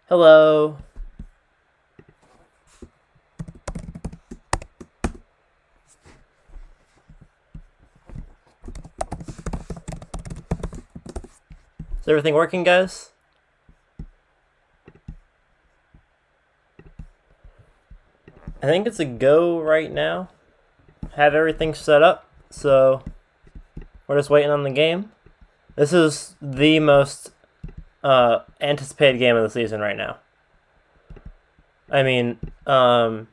Hello. Is everything working, guys? I think it's a go right now. Have everything set up, so we're just waiting on the game. This is the most anticipated game of the season right now. I mean, yeah,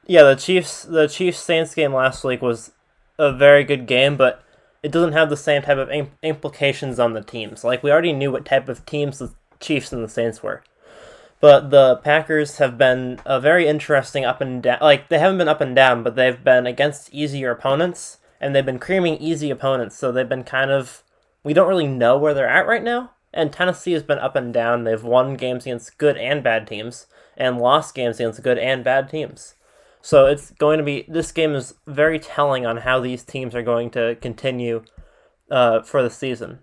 the Chiefs Saints game last week was a very good game, but it doesn't have the same type of implications on the teams. Like, we already knew what type of teams the Chiefs and the Saints were. But the Packers have been a very interesting up and down. Like, they haven't been up and down, but they've been against easier opponents, and they've been creaming easy opponents. So they've been kind of, we don't really know where they're at right now. And Tennessee has been up and down. They've won games against good and bad teams, and lost games against good and bad teams. So it's going to be, this game is very telling on how these teams are going to continue for the season.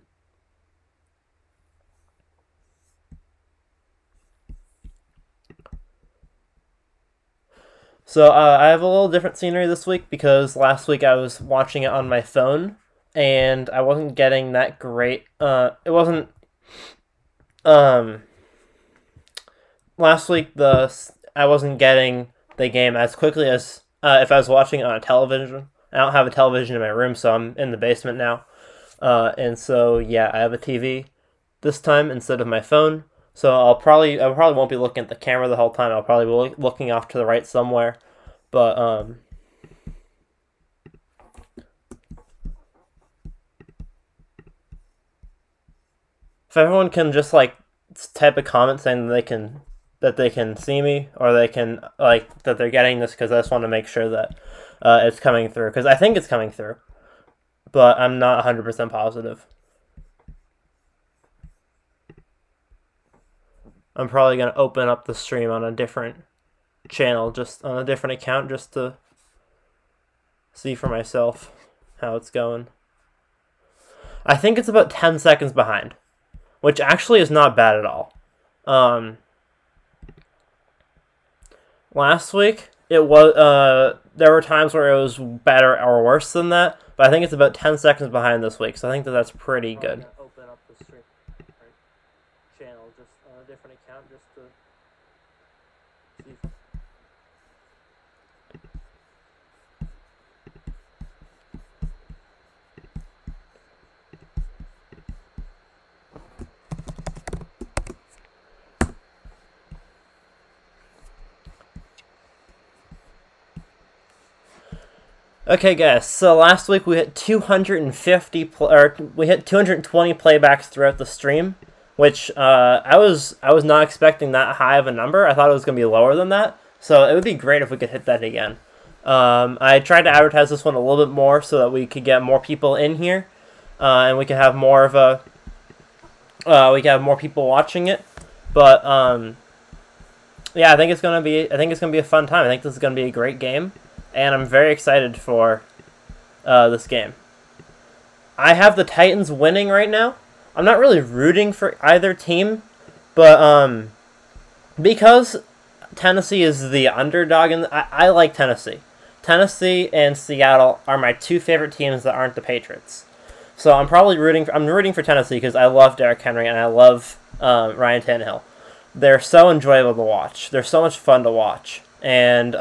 So I have a little different scenery this week because last week I was watching it on my phone and I wasn't getting that great. It wasn't. Last week I wasn't getting the game as quickly as if I was watching it on a television. I don't have a television in my room, so I'm in the basement now. And so yeah, I have a TV this time instead of my phone. So I probably won't be looking at the camera the whole time. I'll probably be looking off to the right somewhere. But if everyone can just like type a comment saying that they can see me, or they can like that they're getting this, because I just want to make sure that it's coming through, because I think it's coming through, but I'm not 100% positive. I'm probably going to open up the stream on a different channel, just on a different account, just to see for myself how it's going. I think it's about 10 seconds behind, which actually is not bad at all. Last week, it was there were times where it was better or worse than that, but I think it's about 10 seconds behind this week, so I think that's pretty good. Open up the stream channel just on a different account, just to see. Okay, guys. So last week we hit 220 playbacks throughout the stream, which I was not expecting that high of a number. I thought it was gonna be lower than that. So it would be great if we could hit that again. I tried to advertise this one a little bit more so that we could get more people in here, and we could have more of a more people watching it. But yeah, I think it's gonna be a fun time. I think this is gonna be a great game, and I'm very excited for this game. I have the Titans winning right now. I'm not really rooting for either team, but because Tennessee is the underdog, and I like Tennessee. Tennessee and Seattle are my two favorite teams that aren't the Patriots. So I'm rooting for Tennessee because I love Derrick Henry and I love Ryan Tannehill. They're so enjoyable to watch. They're so much fun to watch, and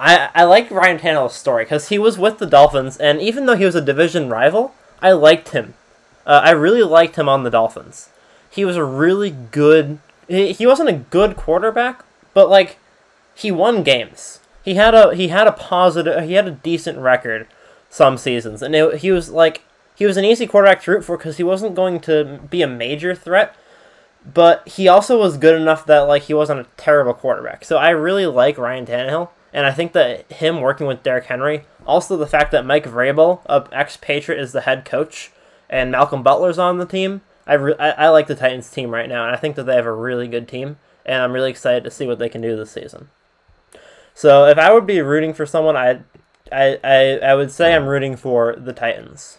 I like Ryan Tannehill's story because he was with the Dolphins, and even though he was a division rival, I liked him. I really liked him on the Dolphins. He was a really good. He wasn't a good quarterback, but like he won games. He had a decent record some seasons, and he was an easy quarterback to root for because he wasn't going to be a major threat, but he also was good enough that like he wasn't a terrible quarterback. So I really like Ryan Tannehill. And I think that him working with Derrick Henry, also the fact that Mike Vrabel, an ex-Patriot, is the head coach, and Malcolm Butler's on the team, I like the Titans team right now, and I think that they have a really good team, and I'm really excited to see what they can do this season. So if I would be rooting for someone, I would say I'm rooting for the Titans.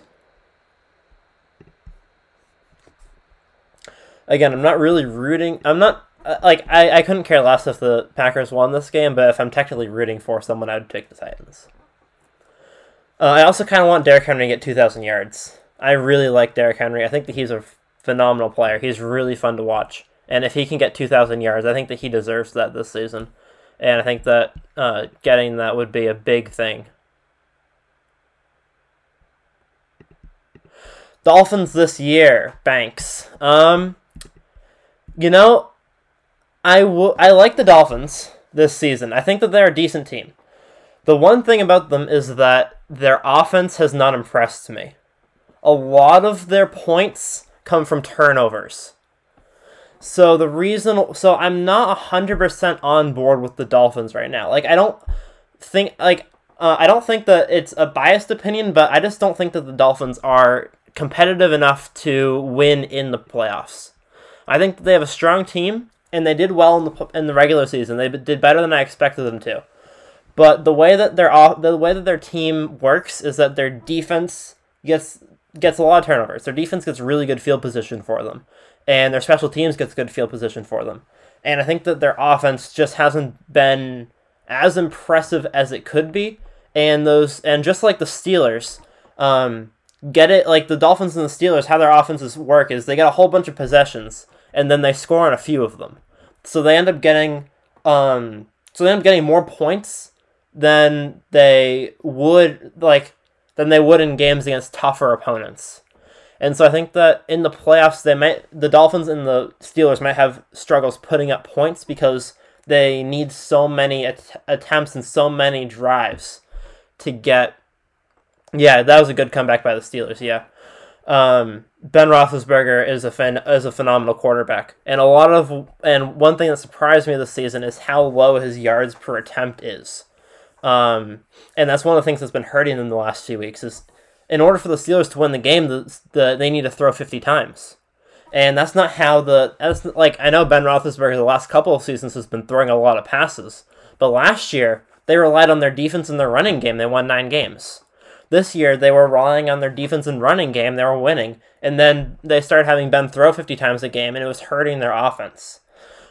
again, I'm not really rooting. I'm not like I couldn't care less if the Packers won this game, but if I'm technically rooting for someone, I would pick the Titans. I also kind of want Derrick Henry to get 2,000 yards. I really like Derrick Henry. I think that he's a phenomenal player. He's really fun to watch. And if he can get 2,000 yards, I think that he deserves that this season. And I think that getting that would be a big thing. Dolphins this year, Banks. You know, I like the Dolphins this season. I think that they're a decent team. The one thing about them is that their offense has not impressed me. A lot of their points come from turnovers. So I'm not 100% on board with the Dolphins right now. Like I don't think that it's a biased opinion, but I just don't think that the Dolphins are competitive enough to win in the playoffs. I think that they have a strong team, and they did well in the regular season. They did better than I expected them to. But the way that their team works is that their defense gets a lot of turnovers. Their defense gets really good field position for them, and their special teams gets good field position for them. And I think that their offense just hasn't been as impressive as it could be. And just like the Steelers, like the Dolphins and the Steelers, how their offenses work is they get a whole bunch of possessions and then they score on a few of them. So they end up getting more points than they would in games against tougher opponents. And so I think that in the playoffs, the Dolphins and the Steelers might have struggles putting up points because they need so many attempts and so many drives to get. Yeah, that was a good comeback by the Steelers. Yeah, Ben Roethlisberger is a phenomenal quarterback, and one thing that surprised me this season is how low his yards per attempt is. And that's one of the things that's been hurting them the last few weeks is in order for the Steelers to win the game, they need to throw 50 times. And that's not how I know Ben Roethlisberger the last couple of seasons has been throwing a lot of passes, but last year they relied on their defense and their running game. They won 9 games. This year they were relying on their defense and running game. They were winning, and then they started having Ben throw 50 times a game, and it was hurting their offense.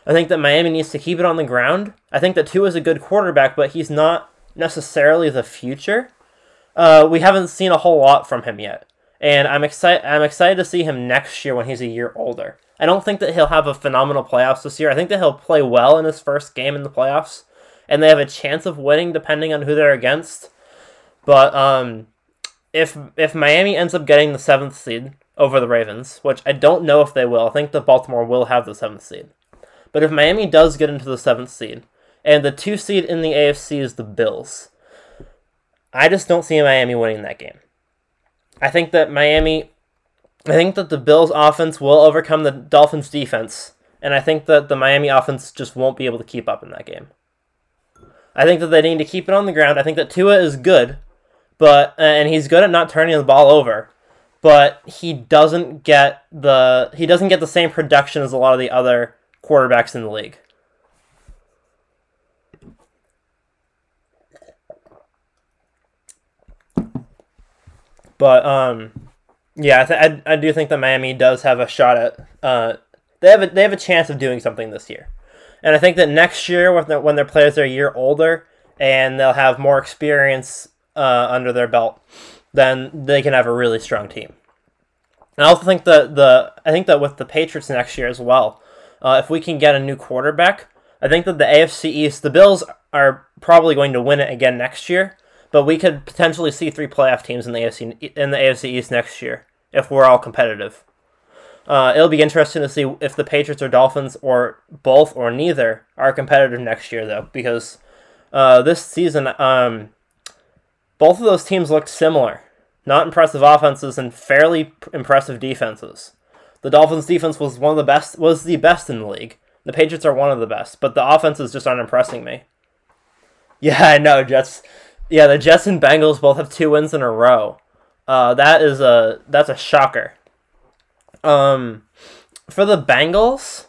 I think that Miami needs to keep it on the ground. I think that Tua is a good quarterback, but he's not necessarily the future. We haven't seen a whole lot from him yet, and I'm excited to see him next year when he's a year older. I don't think that he'll have a phenomenal playoffs this year. I think that he'll play well in his first game in the playoffs, and they have a chance of winning depending on who they're against. But if Miami ends up getting the 7th seed over the Ravens, which I don't know if they will, I think that Baltimore will have the 7th seed. But if Miami does get into the 7th seed, and the 2 seed in the AFC is the Bills, I just don't see Miami winning that game. I think that the Bills offense will overcome the Dolphins defense, and I think that the Miami offense just won't be able to keep up in that game. I think that they need to keep it on the ground. I think that Tua is good, and he's good at not turning the ball over, but he doesn't get the same production as a lot of the other quarterbacks in the league. But yeah, I do think that Miami does have a shot at. They have a chance of doing something this year, and I think that next year when their players are a year older and they'll have more experience under their belt, then they can have a really strong team. And I also think that with the Patriots next year as well, if we can get a new quarterback, I think that the AFC East, the Bills are probably going to win it again next year. But we could potentially see 3 playoff teams in the AFC East next year if we're all competitive. It'll be interesting to see if the Patriots or Dolphins or both or neither are competitive next year, though, because this season both of those teams looked similar. Not impressive offenses and fairly impressive defenses. The Dolphins' defense was the best in the league. The Patriots are one of the best, but the offenses just aren't impressing me. Yeah, I know, Jets. Yeah, the Jets and Bengals both have 2 wins in a row. That's a shocker. For the Bengals,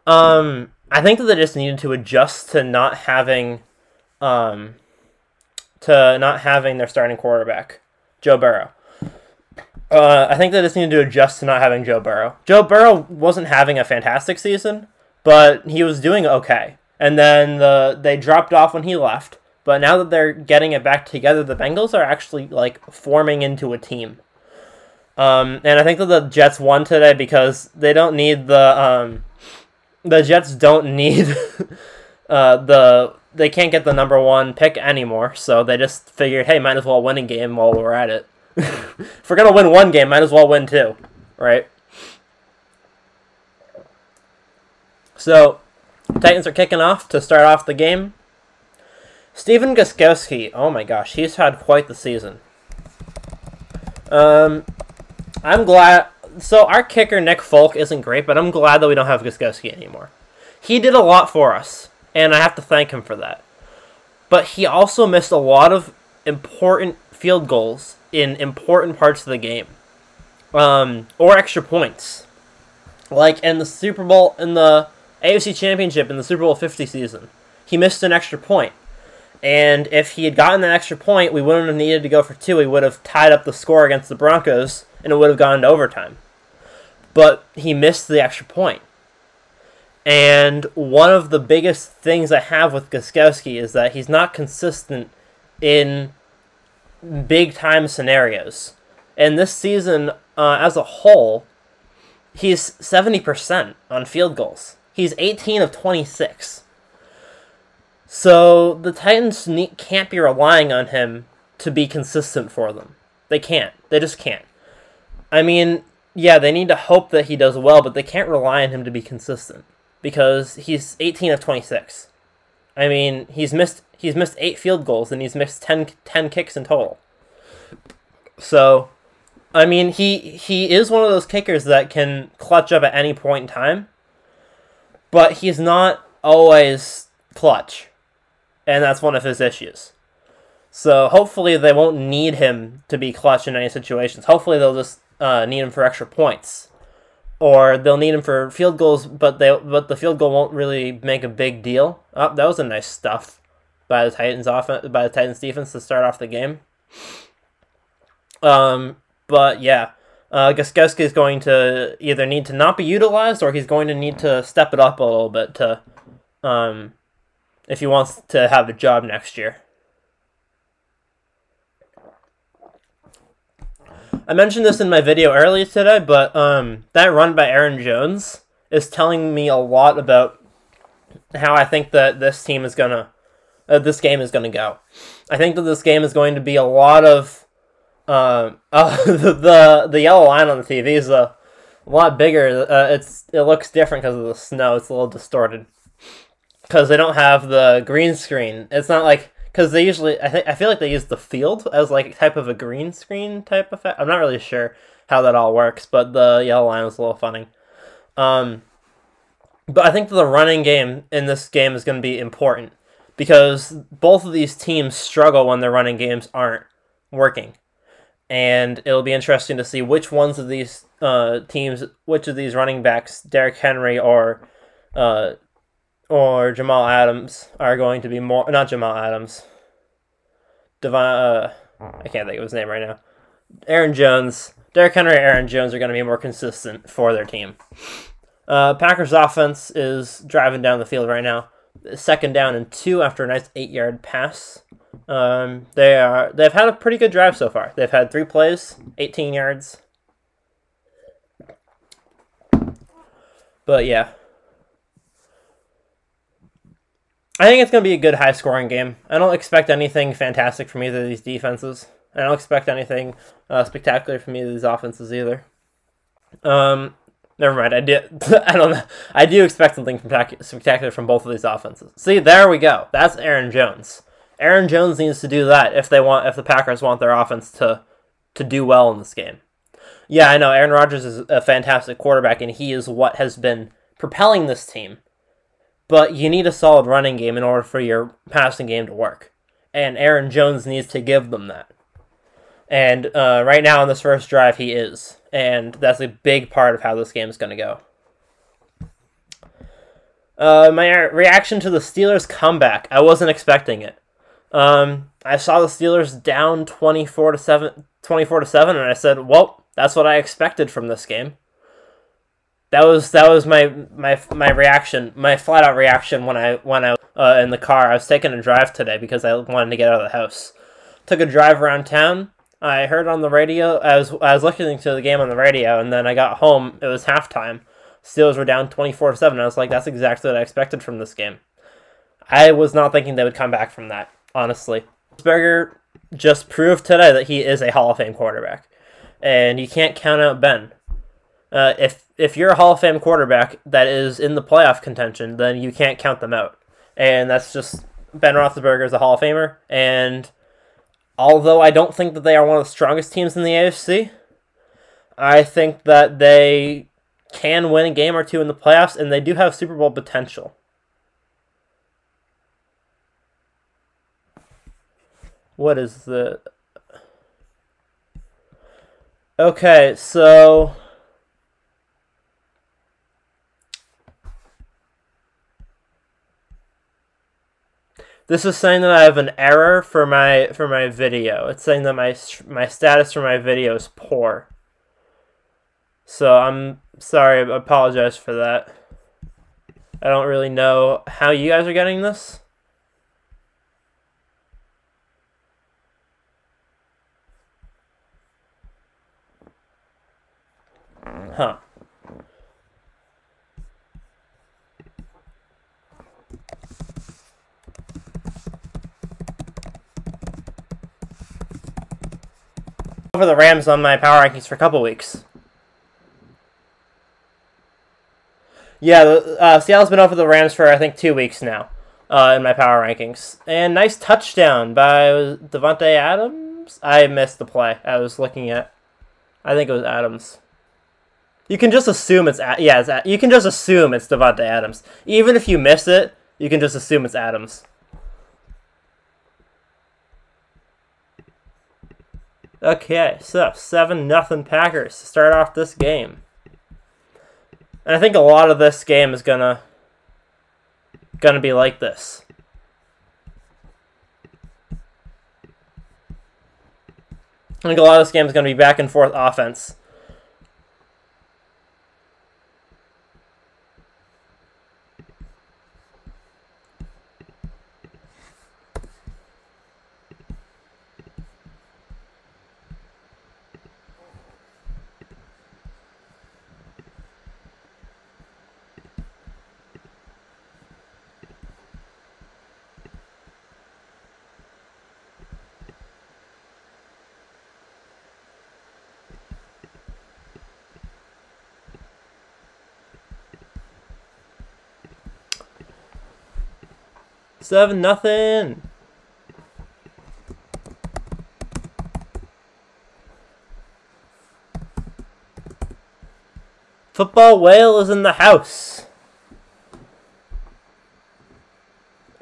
I think that they just needed to adjust to not having their starting quarterback, Joe Burrow. I think they just need to adjust to not having Joe Burrow. Joe Burrow wasn't having a fantastic season, but he was doing okay. And then they dropped off when he left. But now that they're getting it back together, the Bengals are actually like forming into a team. And I think that the Jets won today because they don't need the Jets don't need they can't get the number 1 pick anymore. So they just figured, hey, might as well win a game while we're at it. If we're gonna win one game, might as well win 2, right? So Titans are kicking off to start off the game. Stephen Gostkowski, oh my gosh, he's had quite the season. I'm glad. So our kicker Nick Folk isn't great, but I'm glad that we don't have Gostkowski anymore. He did a lot for us, and I have to thank him for that. But he also missed a lot of important field goals in important parts of the game, or extra points, like in the Super Bowl, in the AFC Championship, in the Super Bowl 50 season. He missed an extra point. And if he had gotten that extra point, we wouldn't have needed to go for 2. We would have tied up the score against the Broncos, and it would have gone into overtime. But he missed the extra point. And one of the biggest things I have with Gostkowski is that he's not consistent in big-time scenarios. And this season, as a whole, he's 70% on field goals. He's 18 of 26. So the Titans can't be relying on him to be consistent for them. They can't. They just can't. I mean, yeah, they need to hope that he does well, but they can't rely on him to be consistent because he's 18 of 26. I mean, he's missed 8 field goals and he's missed 10 kicks in total. So, I mean, he is one of those kickers that can clutch up at any point in time, but he's not always clutch. And that's one of his issues. So hopefully they won't need him to be clutch in any situations. Hopefully they'll just need him for extra points. Or they'll need him for field goals, but the field goal won't really make a big deal. Oh, that was a nice stuff by the Titans defense to start off the game. But yeah, Gostkowski is going to either need to not be utilized, or he's going to need to step it up a little bit to if he wants to have a job next year. I mentioned this in my video earlier today, but that run by Aaron Jones is telling me a lot about how I think that this game is gonna go. I think that this game is going to be a lot of the yellow line on the TV is a lot bigger. It looks different because of the snow. It's a little distorted because they don't have the green screen. It's not like, because they usually, I feel like they use the field as like a type of a green screen type effect. I'm not really sure how that all works, but the yellow line was a little funny. But I think that the running game in this game is going to be important because both of these teams struggle when their running games aren't working. And it'll be interesting to see which ones of these teams, which of these running backs, Derrick Henry or Jamal Adams, are going to be more... Not Jamal Adams. I can't think of his name right now. Aaron Jones. Derrick Henry and Aaron Jones are going to be more consistent for their team. Packers offense is driving down the field right now. 2nd down and 2 after a nice 8-yard pass. They've had a pretty good drive so far. They've had 3 plays, 18 yards. But yeah. I think it's going to be a good high-scoring game. I don't expect anything fantastic from either of these defenses. I don't expect anything spectacular from either of these offenses either. Never mind. I don't know. I do expect something spectacular from both of these offenses. See, there we go. That's Aaron Jones. Aaron Jones needs to do that if the Packers want their offense to do well in this game. Yeah, I know Aaron Rodgers is a fantastic quarterback, and he is what has been propelling this team. But you need a solid running game in order for your passing game to work. And Aaron Jones needs to give them that. And right now on this first drive, he is. And that's a big part of how this game is going to go. My reaction to the Steelers' comeback, I wasn't expecting it. I saw the Steelers down 24-7, and I said, well, That's what I expected from this game. That was my reaction, my flat out reaction when I in the car. I was taking a drive today because I wanted to get out of the house. Took a drive around town. I heard on the radio. I was listening to the game on the radio, and then I got home. It was halftime. Steelers were down 24-7. I was like, that's exactly what I expected from this game. I was not thinking they would come back from that, honestly. Roethlisberger just proved today that he is a Hall of Fame quarterback, and you can't count out Ben. If you're a Hall of Fame quarterback that is in the playoff contention, then you can't count them out. And that's just, Ben Roethlisberger is a Hall of Famer. And although I don't think that they are one of the strongest teams in the AFC, I think that they can win a game or two in the playoffs, and they do have Super Bowl potential. What is the... Okay, so... This is saying that I have an error for my video. It's saying that my status for my video is poor. So I'm sorry, I apologize for that. I don't really know how you guys are getting this. Huh. Over the Rams on my power rankings for a couple weeks. Yeah, Seattle's been over the Rams for, I think, 2 weeks now in my power rankings. And nice touchdown by Davante Adams. I missed the play. I was looking at, I think it was Adams. You can just assume you can just assume it's Davante Adams. Even if you miss it, you can just assume it's Adams. Okay, so 7-0 Packers to start off this game. And I think a lot of this game is gonna be like this. I think a lot of this game is gonna be back and forth offense. Seven nothing. Football whale is in the house.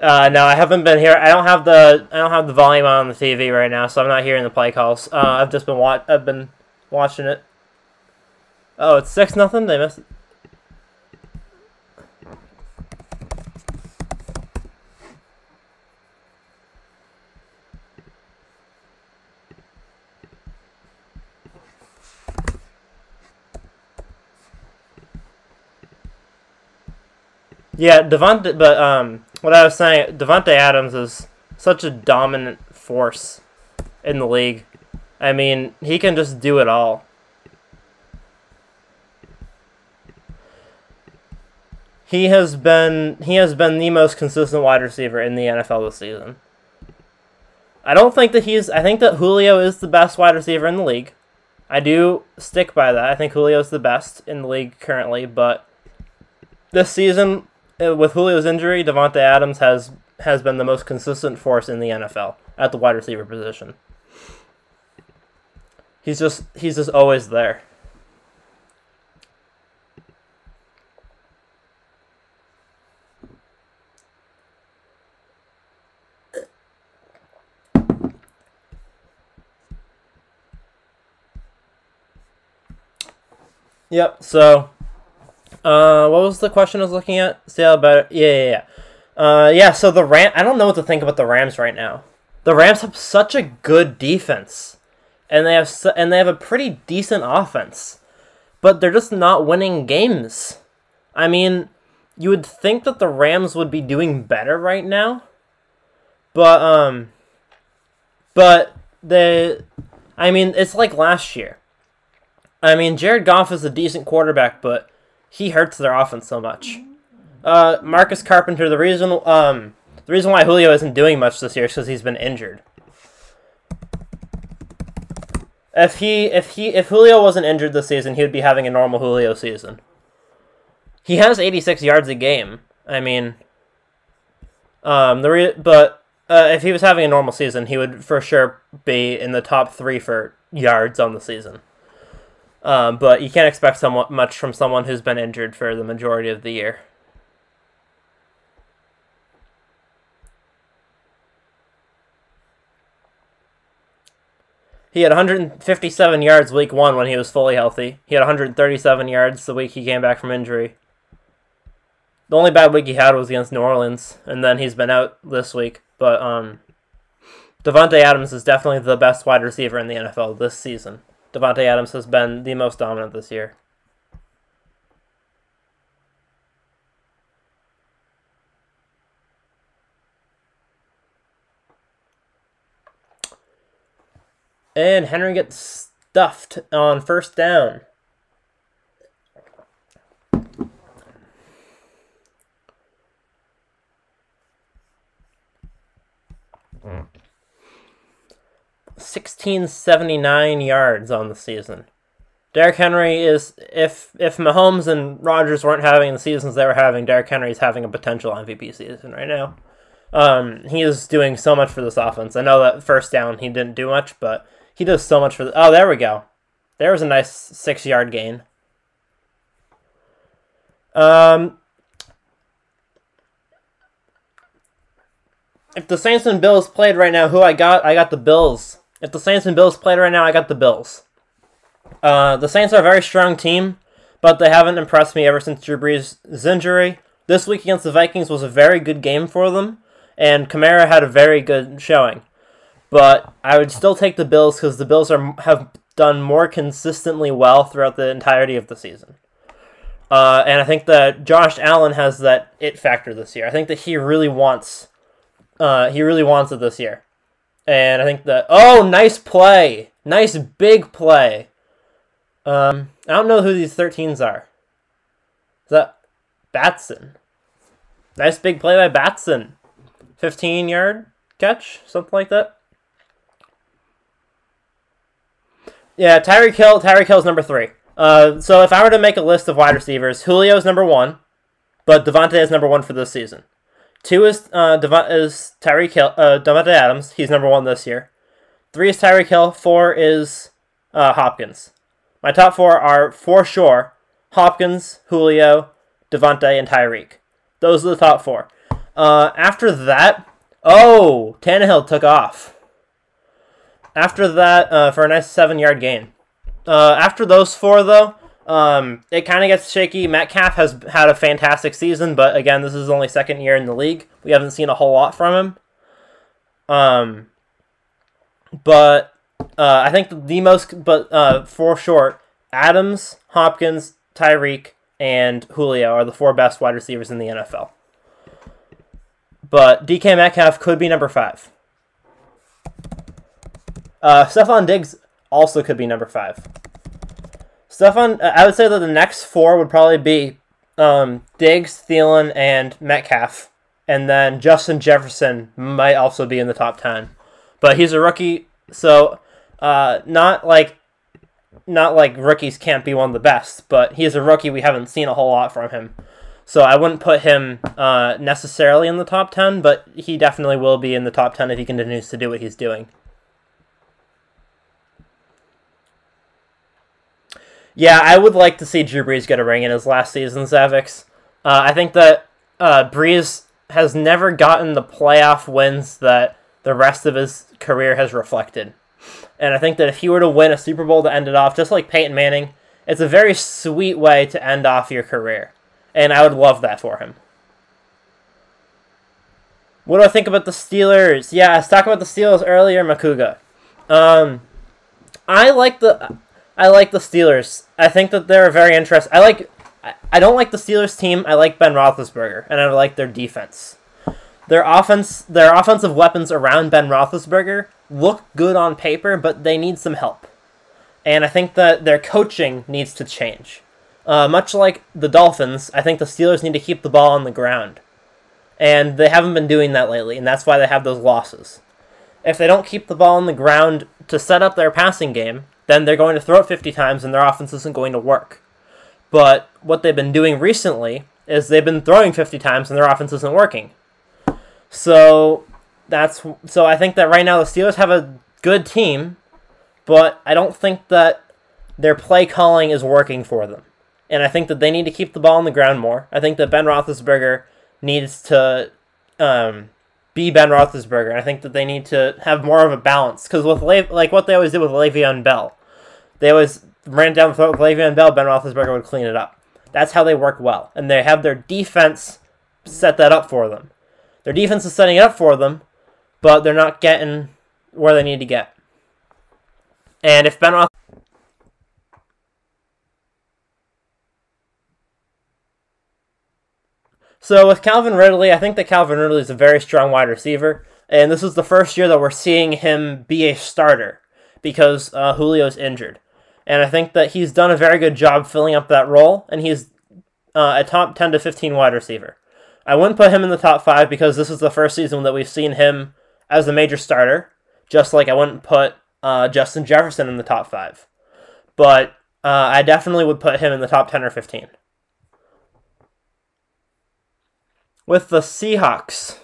No, I haven't been here. I don't have the volume on the TV right now, so I'm not hearing the play calls. I've been watching it. Oh, it's 6-0. They missed it. Yeah, what I was saying, Davante Adams is such a dominant force in the league. I mean, he can just do it all. He has been the most consistent wide receiver in the NFL this season. I think that Julio is the best wide receiver in the league. I do stick by that. I think Julio's the best in the league currently, but this season, with Julio's injury, Davante Adams has been the most consistent force in the NFL at the wide receiver position. He's just always there. Yep, so what was the question I was looking at? Say about it. Yeah, so I don't know what to think about the Rams right now. The Rams have such a good defense. and they have a pretty decent offense, but they're just not winning games. I mean, you would think that the Rams would be doing better right now, but I mean, it's like last year. I mean, Jared Goff is a decent quarterback, but he hurts their offense so much. Marcus Carpenter, the reason why Julio isn't doing much this year is because he's been injured. If Julio wasn't injured this season, he would be having a normal Julio season. He has 86 yards a game. I mean, if he was having a normal season, he would for sure be in the top 3 for yards on the season. But you can't expect somewhat much from someone who's been injured for the majority of the year. He had 157 yards week 1 when he was fully healthy. He had 137 yards the week he came back from injury. The only bad week he had was against New Orleans, and then he's been out this week. But Davante Adams is definitely the best wide receiver in the NFL this season. Davante Adams has been the most dominant this year. And Henry gets stuffed on first down. Mm. 1,679 yards on the season. Derrick Henry is, if Mahomes and Rodgers weren't having the seasons they were having, Derrick Henry is having a potential MVP season right now. He is doing so much for this offense. I know that first down he didn't do much, but he does so much for oh, there we go. There was a nice 6-yard gain. If the Saints and Bills played right now, I got the Bills. If the Saints and Bills played right now, I got the Bills. The Saints are a very strong team, but they haven't impressed me ever since Drew Brees' injury. This week against the Vikings was a very good game for them, and Kamara had a very good showing. But I would still take the Bills because the Bills have done more consistently well throughout the entirety of the season. And I think that Josh Allen has that it factor this year. I think that he really wants it this year. And I think that, oh, nice play. Nice big play. I don't know who these 13s are. Is that Batson? Nice big play by Batson. 15-yard catch, something like that. Yeah, Tyreek Hill's number 3. So if I were to make a list of wide receivers, Julio's number 1, but Devontae is number 1 for this season. 2 is Tyreek Hill, Davante Adams. He's number 1 this year. 3 is Tyreek Hill. 4 is Hopkins. My top 4 are, for sure, Hopkins, Julio, Devontae, and Tyreek. Those are the top 4. After that, oh, Tannehill took off. After that, for a nice 7-yard gain. After those 4, though, it kind of gets shaky. Metcalf has had a fantastic season, but again, this is only second year in the league. We haven't seen a whole lot from him. But I think for sure, Adams, Hopkins, Tyreek, and Julio are the 4 best wide receivers in the NFL. But DK Metcalf could be number 5. Stephon Diggs also could be number 5. I would say that the next 4 would probably be Diggs, Thielen, and Metcalf. And then Justin Jefferson might also be in the top 10. But he's a rookie, so not like rookies can't be one of the best, but he's a rookie. We haven't seen a whole lot from him. So I wouldn't put him necessarily in the top 10, but he definitely will be in the top 10 if he continues to do what he's doing. Yeah, I would like to see Drew Brees get a ring in his last season, Zavix. I think that Brees has never gotten the playoff wins that the rest of his career has reflected. And I think that if he were to win a Super Bowl to end it off, just like Peyton Manning, it's a very sweet way to end off your career. And I would love that for him. What do I think about the Steelers? Yeah, I was talking about the Steelers earlier, Makuga. I like the Steelers. I think that they're very interesting. I don't like the Steelers team. I like Ben Roethlisberger, and I like their defense. Their offensive weapons around Ben Roethlisberger look good on paper, but they need some help. And I think that their coaching needs to change. Much like the Dolphins, I think the Steelers need to keep the ball on the ground. And they haven't been doing that lately, and that's why they have those losses. If they don't keep the ball on the ground to set up their passing game, then they're going to throw it 50 times and their offense isn't going to work. But what they've been doing recently is they've been throwing 50 times and their offense isn't working. So I think that right now the Steelers have a good team, but I don't think that their play calling is working for them. And I think that they need to keep the ball on the ground more. I think that Ben Roethlisberger needs to be Ben Roethlisberger. I think that they need to have more of a balance. Because with like what they always did with Le'Veon Bell, they always ran down the throat with Le'Veon Bell, Ben Roethlisberger would clean it up. That's how they work well. And they have their defense set that up for them. Their defense is setting it up for them, but they're not getting where they need to get. And if Ben Roethlisberger... So with Calvin Ridley, I think that Calvin Ridley is a very strong wide receiver, and this is the first year that we're seeing him be a starter because Julio's injured. And I think that he's done a very good job filling up that role, and he's a top 10 to 15 wide receiver. I wouldn't put him in the top 5 because this is the first season that we've seen him as a major starter, just like I wouldn't put Justin Jefferson in the top 5. But I definitely would put him in the top 10 or 15. With the Seahawks,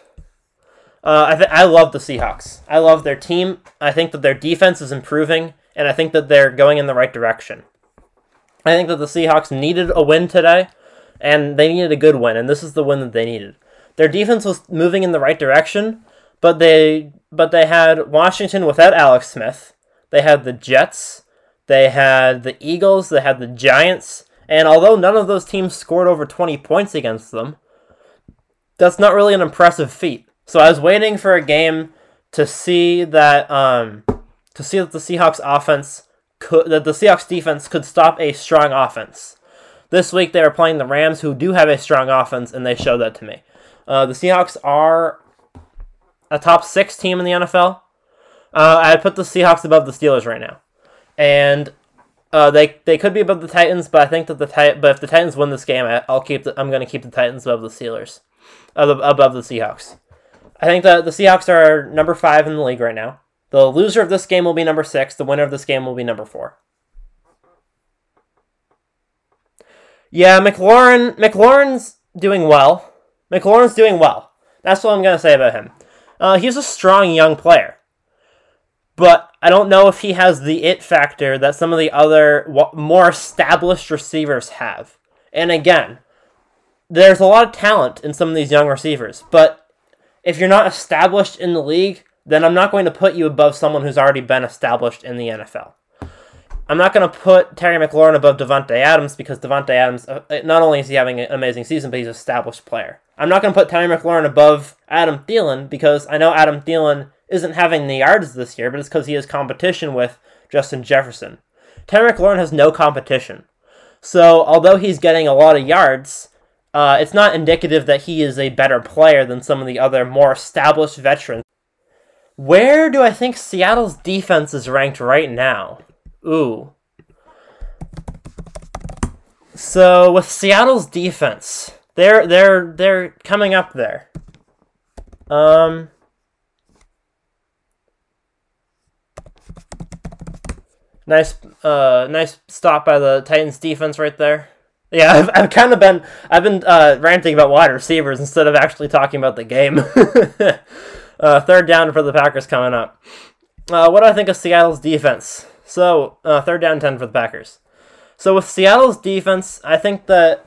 I love the Seahawks. I love their team. I think that their defense is improving, and I think that they're going in the right direction. I think that the Seahawks needed a win today, and they needed a good win, and this is the win that they needed. Their defense was moving in the right direction, but they had Washington without Alex Smith. They had the Jets. They had the Eagles. They had the Giants. And although none of those teams scored over 20 points against them, that's not really an impressive feat. So I was waiting for a game to see that the Seahawks defense could stop a strong offense. This week they were playing the Rams, who do have a strong offense, and they showed that to me. The Seahawks are a top 6 team in the NFL. I put the Seahawks above the Steelers right now, and they could be above the Titans, but I think that if the Titans win this game, I'm going to keep the Titans above the Steelers. Above the Seahawks. I think that the Seahawks are number 5 in the league right now. The loser of this game will be number 6. The winner of this game will be number 4. Yeah, McLaurin's doing well. McLaurin's doing well. That's what I'm going to say about him. He's a strong young player. But I don't know if he has the it factor that some of the other more established receivers have. And again, there's a lot of talent in some of these young receivers, but if you're not established in the league, then I'm not going to put you above someone who's already been established in the NFL. I'm not going to put Terry McLaurin above Davante Adams because Davante Adams, not only is he having an amazing season, but he's an established player. I'm not going to put Terry McLaurin above Adam Thielen because I know Adam Thielen isn't having the yards this year, but it's because he has competition with Justin Jefferson. Terry McLaurin has no competition. So although he's getting a lot of yards, it's not indicative that he is a better player than some of the other more established veterans. Where do I think Seattle's defense is ranked right now? Ooh. So with Seattle's defense, they're coming up there. Nice stop by the Titans defense right there. Yeah, I've been ranting about wide receivers instead of actually talking about the game. Third down for the Packers coming up. What do I think of Seattle's defense? So, third down 10 for the Packers. So with Seattle's defense, I think that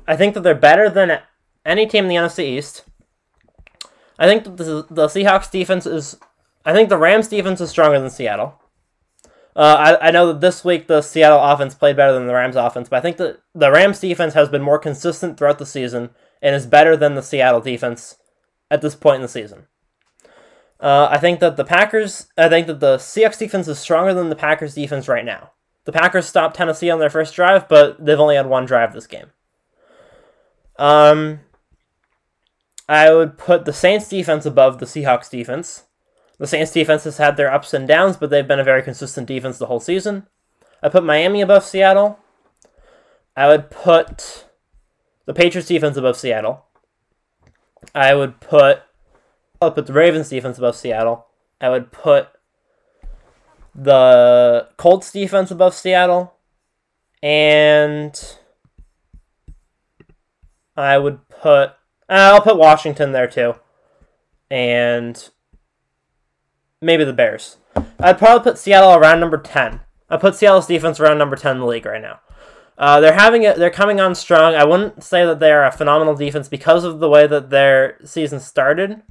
they're better than any team in the NFC East. I think that the Seahawks defense is... I think the Rams defense is stronger than Seattle. I know that this week the Seattle offense played better than the Rams offense, but I think that the Rams defense has been more consistent throughout the season and is better than the Seattle defense at this point in the season. I think that the Seahawks defense is stronger than the Packers defense right now. The Packers stopped Tennessee on their first drive, but they've only had one drive this game. I would put the Saints defense above the Seahawks defense. The Saints defense has had their ups and downs, but they've been a very consistent defense the whole season. I put Miami above Seattle. I would put the Patriots defense above Seattle. I would put the Ravens defense above Seattle. I would put the Colts defense above Seattle. And I'll put Washington there too. And maybe the Bears. I'd probably put Seattle around number 10. I'd put Seattle's defense around number 10 in the league right now. They're coming on strong. I wouldn't say that they are a phenomenal defense because of the way that their season started.